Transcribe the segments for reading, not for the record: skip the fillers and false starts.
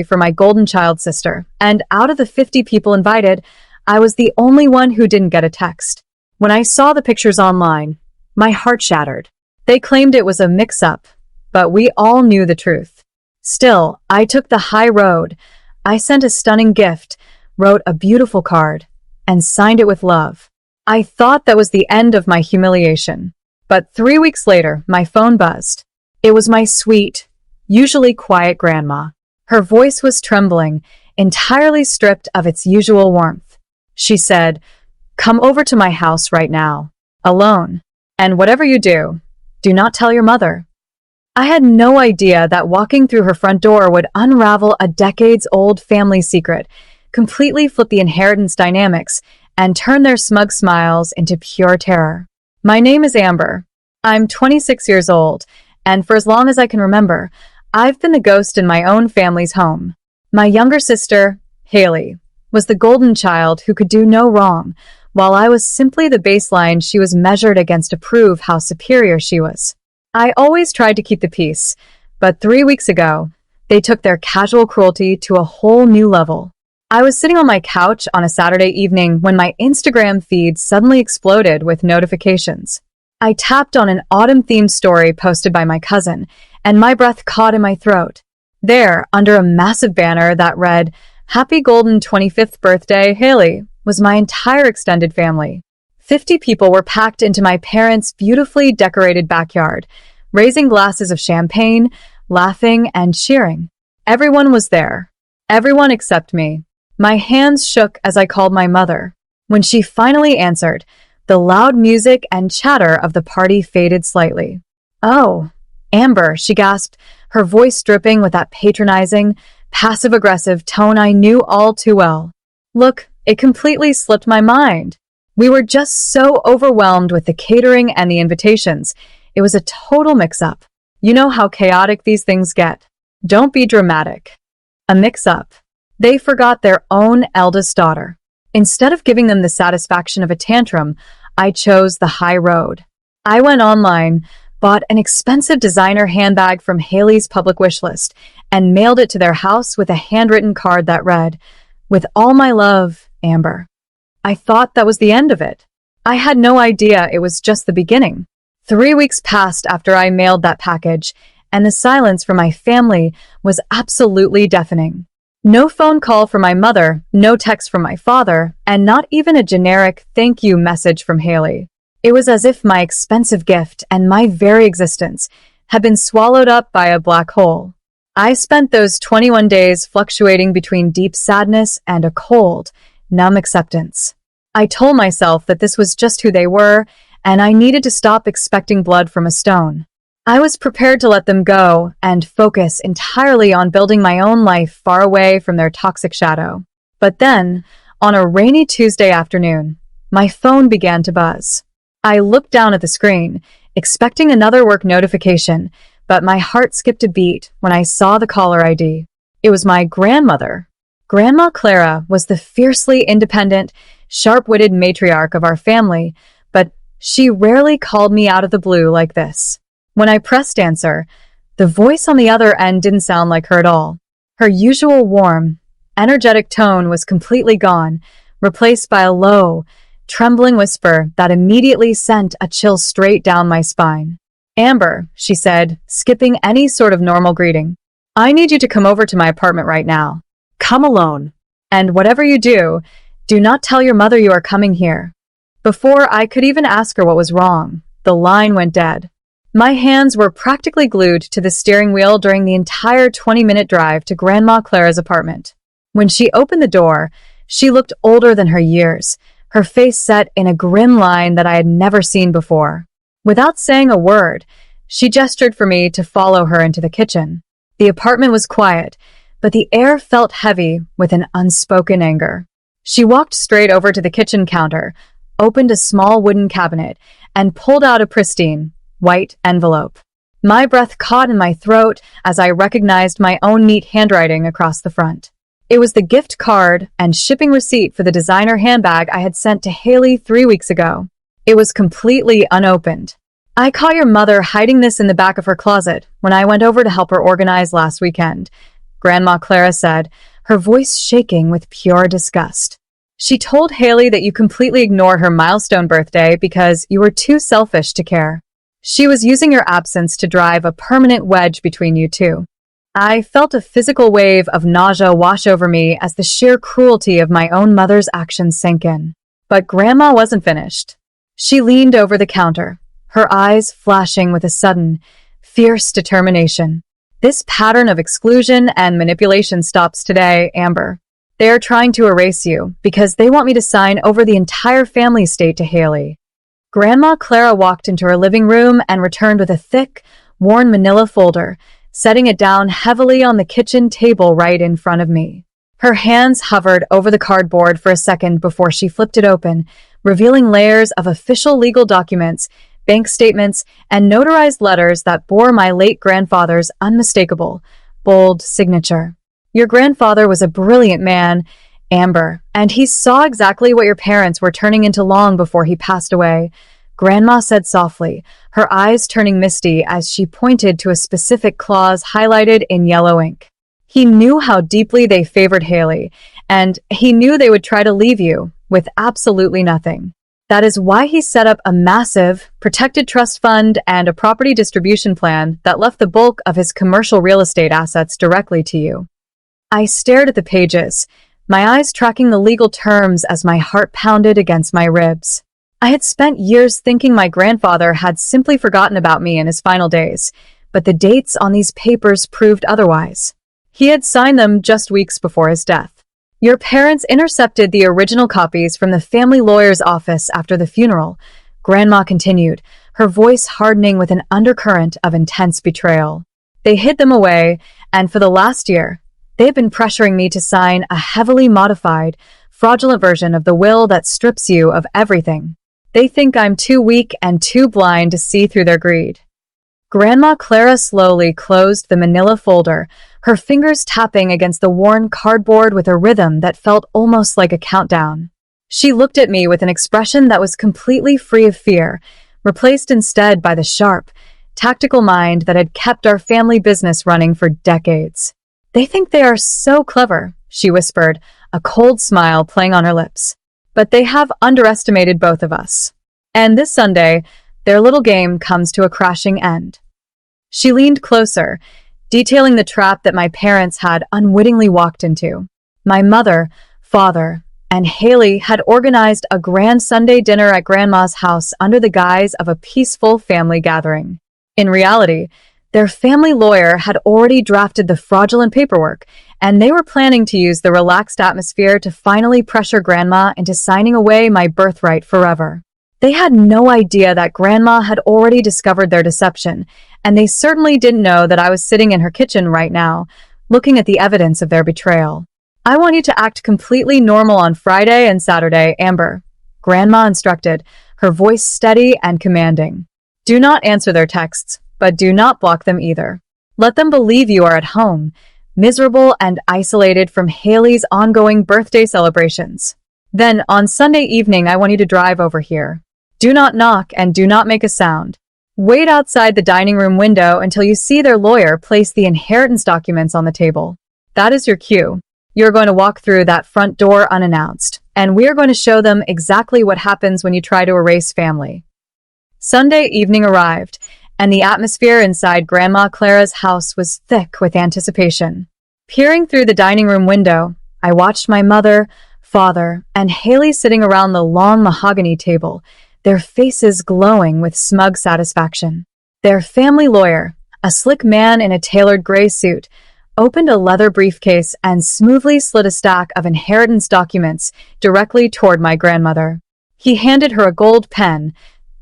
for my golden child sister, and out of the 50 people invited, I was the only one who didn't get a text. When I saw the pictures online, my heart shattered. They claimed it was a mix-up, but we all knew the truth. Still, I took the high road. I sent a stunning gift, wrote a beautiful card, and signed it with love. I thought that was the end of my humiliation. But 3 weeks later, my phone buzzed. It was my sweet, usually quiet grandma. Her voice was trembling, entirely stripped of its usual warmth. She said, "Come over to my house right now, alone, and whatever you do, do not tell your mother." I had no idea that walking through her front door would unravel a decades-old family secret, completely flip the inheritance dynamics, and turn their smug smiles into pure terror. My name is Amber. I'm 26 years old, and for as long as I can remember, I've been the ghost in my own family's home. My younger sister, Haley, was the golden child who could do no wrong, while I was simply the baseline she was measured against to prove how superior she was. I always tried to keep the peace, but 3 weeks ago, they took their casual cruelty to a whole new level. I was sitting on my couch on a Saturday evening when my Instagram feed suddenly exploded with notifications. I tapped on an autumn-themed story posted by my cousin, and my breath caught in my throat. There, under a massive banner that read, "Happy Golden 25th Birthday, Haley," was my entire extended family. 50 people were packed into my parents' beautifully decorated backyard, raising glasses of champagne, laughing, and cheering. Everyone was there. Everyone except me. My hands shook as I called my mother. When she finally answered, the loud music and chatter of the party faded slightly. "Oh, Amber," she gasped, her voice dripping with that patronizing, passive-aggressive tone I knew all too well. Look, it completely slipped my mind. We were just so overwhelmed with the catering and the invitations. It was a total mix-up. You know how chaotic these things get. Don't be dramatic. A mix-up. They forgot their own eldest daughter. Instead of giving them the satisfaction of a tantrum, I chose the high road. I went online, bought an expensive designer handbag from Haley's public wish list, and mailed it to their house with a handwritten card that read, "With all my love, Amber." I thought that was the end of it. I had no idea it was just the beginning. 3 weeks passed after I mailed that package, and the silence from my family was absolutely deafening. No phone call from my mother, no text from my father, and not even a generic thank you message from Haley. It was as if my expensive gift and my very existence had been swallowed up by a black hole. I spent those 21 days fluctuating between deep sadness and a cold, numb acceptance. I told myself that this was just who they were, and I needed to stop expecting blood from a stone. I was prepared to let them go and focus entirely on building my own life far away from their toxic shadow. But then, on a rainy Tuesday afternoon, my phone began to buzz. I looked down at the screen, expecting another work notification, but my heart skipped a beat when I saw the caller ID. It was my grandmother. Grandma Clara was the fiercely independent, sharp-witted matriarch of our family, but she rarely called me out of the blue like this. When I pressed answer, the voice on the other end didn't sound like her at all. Her usual warm, energetic tone was completely gone, replaced by a low, trembling whisper that immediately sent a chill straight down my spine. "Amber," she said, skipping any sort of normal greeting. "I need you to come over to my apartment right now. Come alone. And whatever you do, do not tell your mother you are coming here." Before I could even ask her what was wrong, the line went dead. My hands were practically glued to the steering wheel during the entire 20-minute drive to Grandma Clara's apartment. When she opened the door, she looked older than her years, her face set in a grim line that I had never seen before. Without saying a word, she gestured for me to follow her into the kitchen. The apartment was quiet, but the air felt heavy with an unspoken anger. She walked straight over to the kitchen counter, opened a small wooden cabinet, and pulled out a pristine, white envelope. My breath caught in my throat as I recognized my own neat handwriting across the front. It was the gift card and shipping receipt for the designer handbag I had sent to Haley 3 weeks ago. It was completely unopened. "I caught your mother hiding this in the back of her closet when I went over to help her organize last weekend," Grandma Clara said, her voice shaking with pure disgust. She told Haley that you completely ignored her milestone birthday because you were too selfish to care. She was using your absence to drive a permanent wedge between you two. I felt a physical wave of nausea wash over me as the sheer cruelty of my own mother's actions sank in. But Grandma wasn't finished. She leaned over the counter, her eyes flashing with a sudden, fierce determination. This pattern of exclusion and manipulation stops today, Amber. They are trying to erase you because they want me to sign over the entire family estate to Haley. Grandma Clara walked into her living room and returned with a thick, worn manila folder, setting it down heavily on the kitchen table right in front of me. Her hands hovered over the cardboard for a second before she flipped it open, revealing layers of official legal documents, bank statements, and notarized letters that bore my late grandfather's unmistakable, bold signature. Your grandfather was a brilliant man, Amber, and he saw exactly what your parents were turning into long before he passed away, Grandma said softly, her eyes turning misty as she pointed to a specific clause highlighted in yellow ink. He knew how deeply they favored Haley, and he knew they would try to leave you with absolutely nothing. That is why he set up a massive, protected trust fund and a property distribution plan that left the bulk of his commercial real estate assets directly to you. I stared at the pages, my eyes tracking the legal terms as my heart pounded against my ribs. I had spent years thinking my grandfather had simply forgotten about me in his final days, but the dates on these papers proved otherwise. He had signed them just weeks before his death. Your parents intercepted the original copies from the family lawyer's office after the funeral, Grandma continued, her voice hardening with an undercurrent of intense betrayal. They hid them away, and for the last year, they've been pressuring me to sign a heavily modified, fraudulent version of the will that strips you of everything. They think I'm too weak and too blind to see through their greed. Grandma Clara slowly closed the manila folder, her fingers tapping against the worn cardboard with a rhythm that felt almost like a countdown. She looked at me with an expression that was completely free of fear, replaced instead by the sharp, tactical mind that had kept our family business running for decades. They think they are so clever, she whispered, a cold smile playing on her lips. But they have underestimated both of us. And this Sunday, their little game comes to a crashing end. She leaned closer, detailing the trap that my parents had unwittingly walked into. My mother, father, and Haley had organized a grand Sunday dinner at Grandma's house under the guise of a peaceful family gathering. In reality, their family lawyer had already drafted the fraudulent paperwork, and they were planning to use the relaxed atmosphere to finally pressure Grandma into signing away my birthright forever. They had no idea that Grandma had already discovered their deception, and they certainly didn't know that I was sitting in her kitchen right now, looking at the evidence of their betrayal. I want you to act completely normal on Friday and Saturday, Amber, Grandma instructed, her voice steady and commanding. Do not answer their texts, but do not block them either. Let them believe you are at home, miserable and isolated from Haley's ongoing birthday celebrations. Then, on Sunday evening, I want you to drive over here. Do not knock and do not make a sound. Wait outside the dining room window until you see their lawyer place the inheritance documents on the table. That is your cue. You're going to walk through that front door unannounced, and we are going to show them exactly what happens when you try to erase family. Sunday evening arrived, and the atmosphere inside Grandma Clara's house was thick with anticipation. Peering through the dining room window, I watched my mother, father, and Haley sitting around the long mahogany table, their faces glowing with smug satisfaction. Their family lawyer, a slick man in a tailored gray suit, opened a leather briefcase and smoothly slid a stack of inheritance documents directly toward my grandmother. He handed her a gold pen,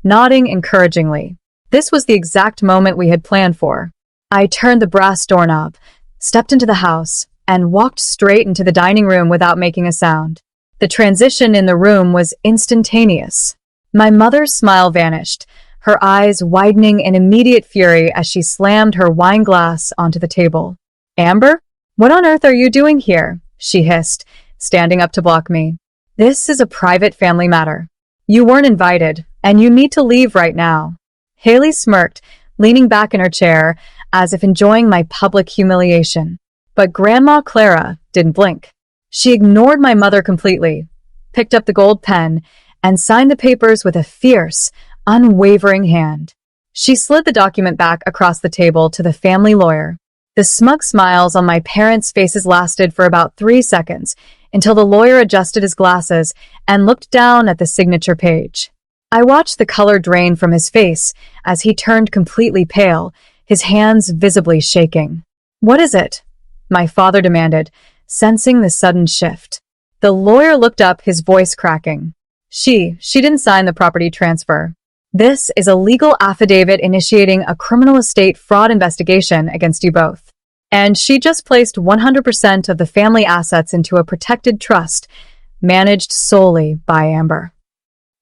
nodding encouragingly. This was the exact moment we had planned for. I turned the brass doorknob, stepped into the house, and walked straight into the dining room without making a sound. The transition in the room was instantaneous. My mother's smile vanished, her eyes widening in immediate fury as she slammed her wine glass onto the table. Amber, what on earth are you doing here? She hissed, standing up to block me. This is a private family matter. You weren't invited, and you need to leave right now. Haley smirked, leaning back in her chair, as if enjoying my public humiliation. But Grandma Clara didn't blink. She ignored my mother completely, picked up the gold pen, and signed the papers with a fierce, unwavering hand. She slid the document back across the table to the family lawyer. The smug smiles on my parents' faces lasted for about 3 seconds, until the lawyer adjusted his glasses and looked down at the signature page. I watched the color drain from his face as he turned completely pale, his hands visibly shaking. "What is it?" my father demanded, sensing the sudden shift. The lawyer looked up, his voice cracking. She didn't sign the property transfer. This is a legal affidavit initiating a criminal estate fraud investigation against you both. And she just placed 100% of the family assets into a protected trust, managed solely by Amber.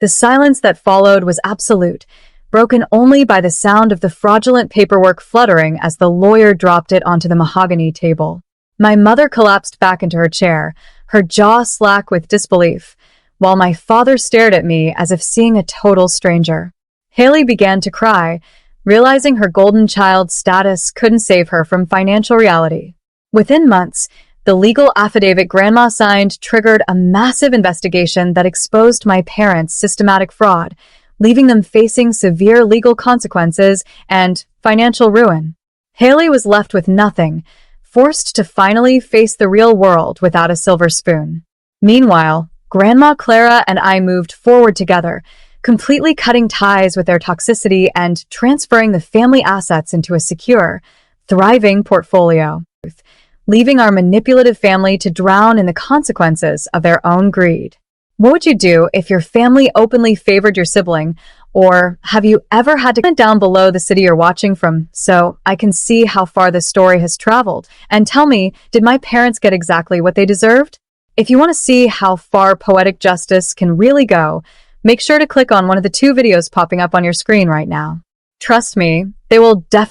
The silence that followed was absolute, broken only by the sound of the fraudulent paperwork fluttering as the lawyer dropped it onto the mahogany table. My mother collapsed back into her chair, her jaw slack with disbelief, while my father stared at me as if seeing a total stranger. Haley began to cry, realizing her golden child status couldn't save her from financial reality. Within months, the legal affidavit Grandma signed triggered a massive investigation that exposed my parents' systematic fraud, leaving them facing severe legal consequences and financial ruin. Haley was left with nothing, forced to finally face the real world without a silver spoon. Meanwhile, Grandma Clara and I moved forward together, completely cutting ties with their toxicity and transferring the family assets into a secure, thriving portfolio, leaving our manipulative family to drown in the consequences of their own greed. What would you do if your family openly favored your sibling? Or have you ever had to comment down below the city you're watching from so I can see how far this story has traveled? And tell me, did my parents get exactly what they deserved? If you want to see how far poetic justice can really go, make sure to click on one of the 2 videos popping up on your screen right now. Trust me, they will definitely